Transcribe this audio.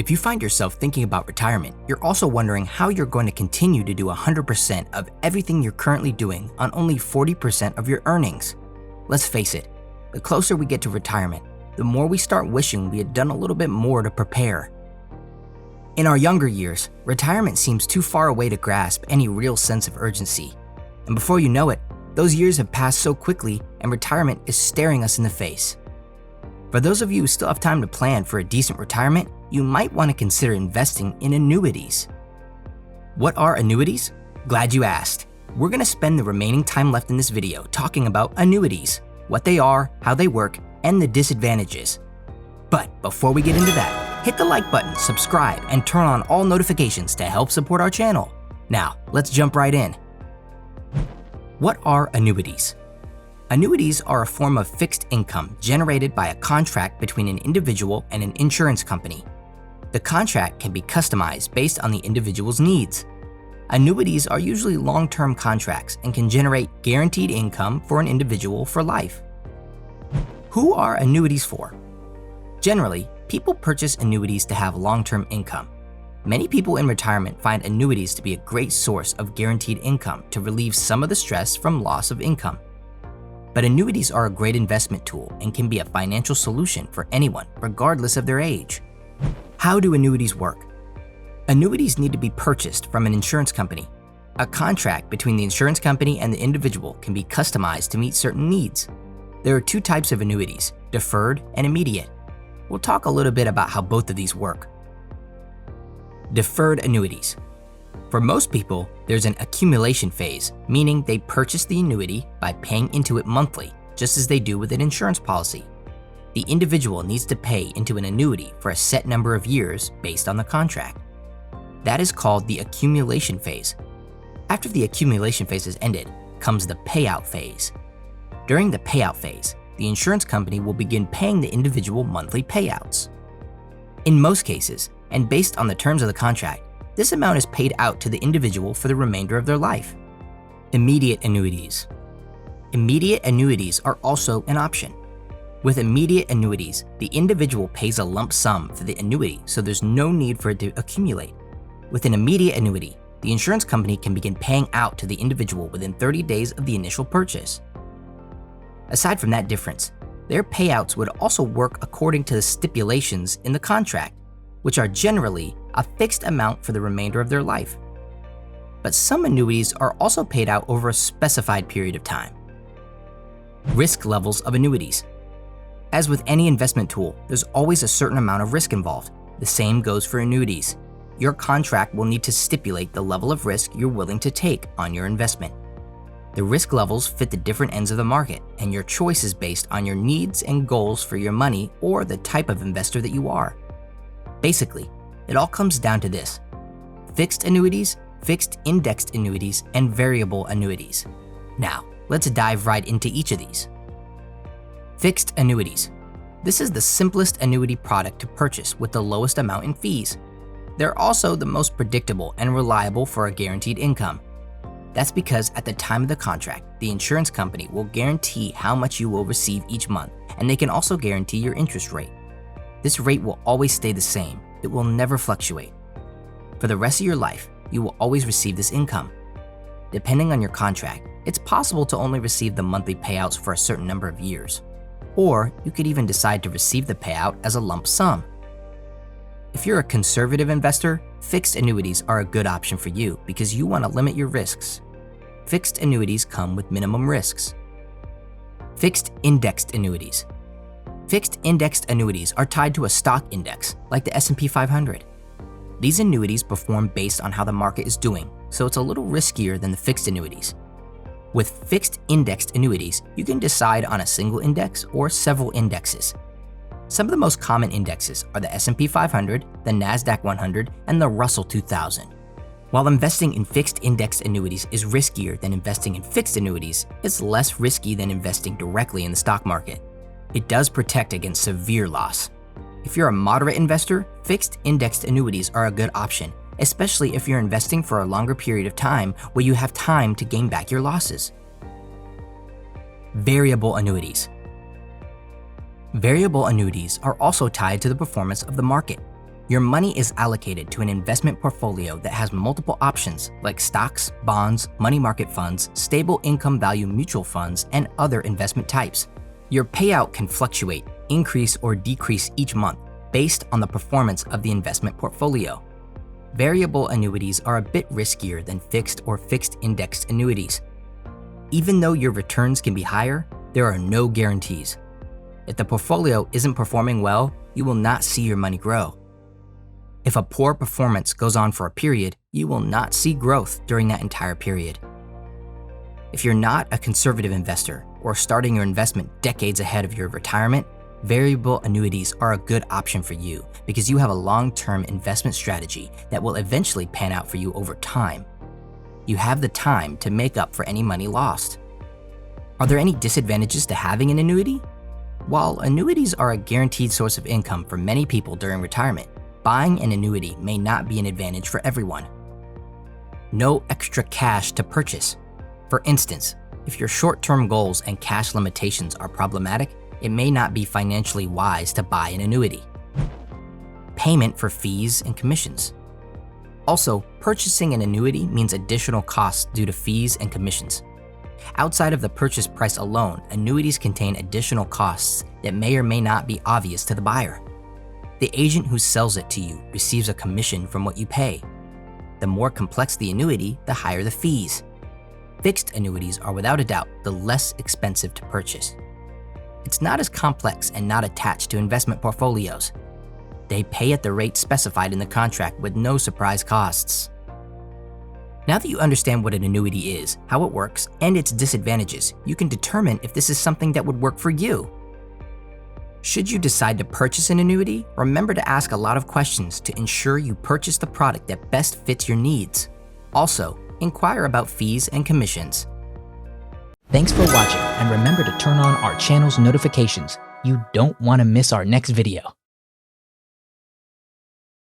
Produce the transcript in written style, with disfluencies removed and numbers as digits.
If you find yourself thinking about retirement, you're also wondering how you're going to continue to do 100% of everything you're currently doing on only 40% of your earnings. Let's face it, the closer we get to retirement, the more we start wishing we had done a little bit more to prepare. In our younger years, retirement seems too far away to grasp any real sense of urgency. And before you know it, those years have passed so quickly and retirement is staring us in the face. For those of you who still have time to plan for a decent retirement, you might want to consider investing in annuities. What are annuities? Glad you asked. We're going to spend the remaining time left in this video talking about annuities, what they are, how they work, and the disadvantages. But before we get into that, hit the like button, subscribe, and turn on all notifications to help support our channel. Now, let's jump right in. What are annuities? Annuities are a form of fixed income generated by a contract between an individual and an insurance company. The contract can be customized based on the individual's needs. Annuities are usually long-term contracts and can generate guaranteed income for an individual for life. Who are annuities for? Generally, people purchase annuities to have long-term income. Many people in retirement find annuities to be a great source of guaranteed income to relieve some of the stress from loss of income. But annuities are a great investment tool and can be a financial solution for anyone, regardless of their age. How do annuities work? Annuities need to be purchased from an insurance company. A contract between the insurance company and the individual can be customized to meet certain needs. There are two types of annuities, deferred and immediate. We'll talk a little bit about how both of these work. Deferred annuities. For most people, there's an accumulation phase, meaning they purchase the annuity by paying into it monthly, just as they do with an insurance policy. The individual needs to pay into an annuity for a set number of years based on the contract. That is called the accumulation phase. After the accumulation phase is ended, comes the payout phase. During the payout phase, the insurance company will begin paying the individual monthly payouts. In most cases, and based on the terms of the contract, this amount is paid out to the individual for the remainder of their life. Immediate annuities. Immediate annuities are also an option. With immediate annuities, the individual pays a lump sum for the annuity, so there's no need for it to accumulate. With an immediate annuity, the insurance company can begin paying out to the individual within 30 days of the initial purchase. Aside from that difference, their payouts would also work according to the stipulations in the contract, which are generally a fixed amount for the remainder of their life. But some annuities are also paid out over a specified period of time. Risk levels of annuities. As with any investment tool, there's always a certain amount of risk involved. The same goes for annuities. Your contract will need to stipulate the level of risk you're willing to take on your investment. The risk levels fit the different ends of the market, and your choice is based on your needs and goals for your money or the type of investor that you are. Basically, it all comes down to this: fixed annuities, fixed indexed annuities, and variable annuities. Now, let's dive right into each of these. Fixed annuities. This is the simplest annuity product to purchase with the lowest amount in fees. They're also the most predictable and reliable for a guaranteed income. That's because at the time of the contract, the insurance company will guarantee how much you will receive each month, and they can also guarantee your interest rate. This rate will always stay the same. It will never fluctuate. For the rest of your life, you will always receive this income. Depending on your contract, it's possible to only receive the monthly payouts for a certain number of years. Or you could even decide to receive the payout as a lump sum. If you're a conservative investor, fixed annuities are a good option for you because you want to limit your risks. Fixed annuities come with minimum risks. Fixed indexed annuities. Fixed indexed annuities are tied to a stock index, like the S&P 500. These annuities perform based on how the market is doing, so it's a little riskier than the fixed annuities. With fixed indexed annuities, you can decide on a single index or several indexes. Some of the most common indexes are the S&P 500, the NASDAQ 100, and the Russell 2000. While investing in fixed indexed annuities is riskier than investing in fixed annuities, it's less risky than investing directly in the stock market. It does protect against severe loss. If you're a moderate investor, fixed indexed annuities are a good option, especially if you're investing for a longer period of time where you have time to gain back your losses. Variable annuities. Variable annuities are also tied to the performance of the market. Your money is allocated to an investment portfolio that has multiple options like stocks, bonds, money market funds, stable income value mutual funds, and other investment types. Your payout can fluctuate, increase or decrease each month based on the performance of the investment portfolio. Variable annuities are a bit riskier than fixed or fixed indexed annuities. Even though your returns can be higher, there are no guarantees. If the portfolio isn't performing well, you will not see your money grow. If a poor performance goes on for a period, you will not see growth during that entire period. If you're not a conservative investor or starting your investment decades ahead of your retirement, variable annuities are a good option for you because you have a long-term investment strategy that will eventually pan out for you over time. You have the time to make up for any money lost. Are there any disadvantages to having an annuity? While annuities are a guaranteed source of income for many people during retirement, buying an annuity may not be an advantage for everyone. No extra cash to purchase. For instance, if your short-term goals and cash limitations are problematic, it may not be financially wise to buy an annuity. Payment for fees and commissions. Also, purchasing an annuity means additional costs due to fees and commissions. Outside of the purchase price alone, annuities contain additional costs that may or may not be obvious to the buyer. The agent who sells it to you receives a commission from what you pay. The more complex the annuity, the higher the fees. Fixed annuities are without a doubt the less expensive to purchase. It's not as complex and not attached to investment portfolios. They pay at the rate specified in the contract with no surprise costs. Now that you understand what an annuity is, how it works, and its disadvantages, you can determine if this is something that would work for you. Should you decide to purchase an annuity, remember to ask a lot of questions to ensure you purchase the product that best fits your needs. Also, inquire about fees and commissions. Thanks for watching, and remember to turn on our channel's notifications. You don't want to miss our next video.